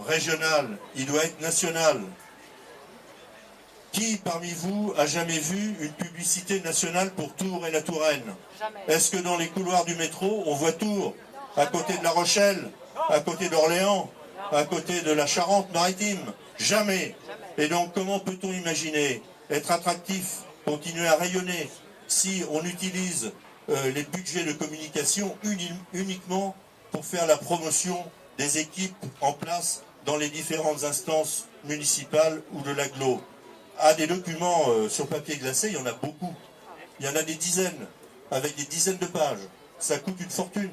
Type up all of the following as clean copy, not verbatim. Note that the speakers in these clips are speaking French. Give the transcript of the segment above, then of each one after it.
régional, il doit être national. Qui parmi vous a jamais vu une publicité nationale pour Tours et la Touraine? Est-ce que dans les couloirs du métro, on voit Tours, à côté de La Rochelle, à côté d'Orléans, à côté de la Charente-Maritime? Jamais. Et donc comment peut-on imaginer être attractif, continuer à rayonner, si on utilise les budgets de communication uniquement pour faire la promotion des équipes en place dans les différentes instances municipales ou de l'agglo? Des documents sur papier glacé, il y en a beaucoup. Il y en a des dizaines, avec des dizaines de pages. Ça coûte une fortune.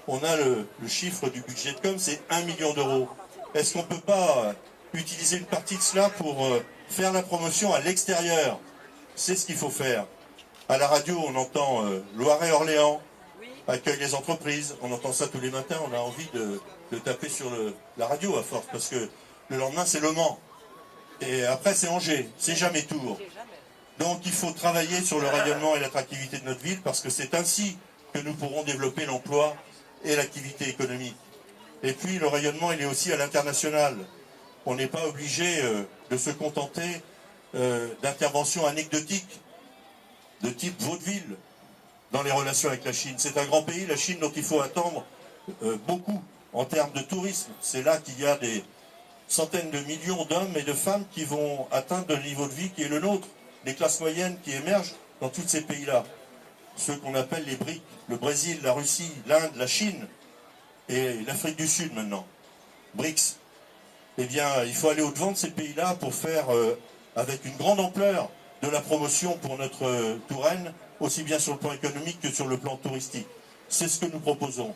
On a le chiffre du budget de com, c'est 1 million d'euros. Est-ce qu'on ne peut pas utiliser une partie de cela pour faire la promotion à l'extérieur? C'est ce qu'il faut faire. À la radio, on entend Loiret-Orléans, accueille les entreprises. On entend ça tous les matins, on a envie de taper sur la radio à force, parce que le lendemain, c'est Le Mans. Et après, c'est Angers, c'est jamais Tours. Donc il faut travailler sur le rayonnement et l'attractivité de notre ville, parce que c'est ainsi que nous pourrons développer l'emploi et l'activité économique. Et puis le rayonnement, il est aussi à l'international. On n'est pas obligé de se contenter d'interventions anecdotiques de type vaudeville dans les relations avec la Chine. C'est un grand pays, la Chine, dont il faut attendre beaucoup en termes de tourisme. C'est là qu'il y a des centaines de millions d'hommes et de femmes qui vont atteindre le niveau de vie qui est le nôtre, les classes moyennes qui émergent dans tous ces pays-là. Ceux qu'on appelle les BRIC, le Brésil, la Russie, l'Inde, la Chine et l'Afrique du Sud maintenant, BRICS. Eh bien, il faut aller au-devant de ces pays-là pour faire, avec une grande ampleur, de la promotion pour notre Touraine, aussi bien sur le plan économique que sur le plan touristique. C'est ce que nous proposons.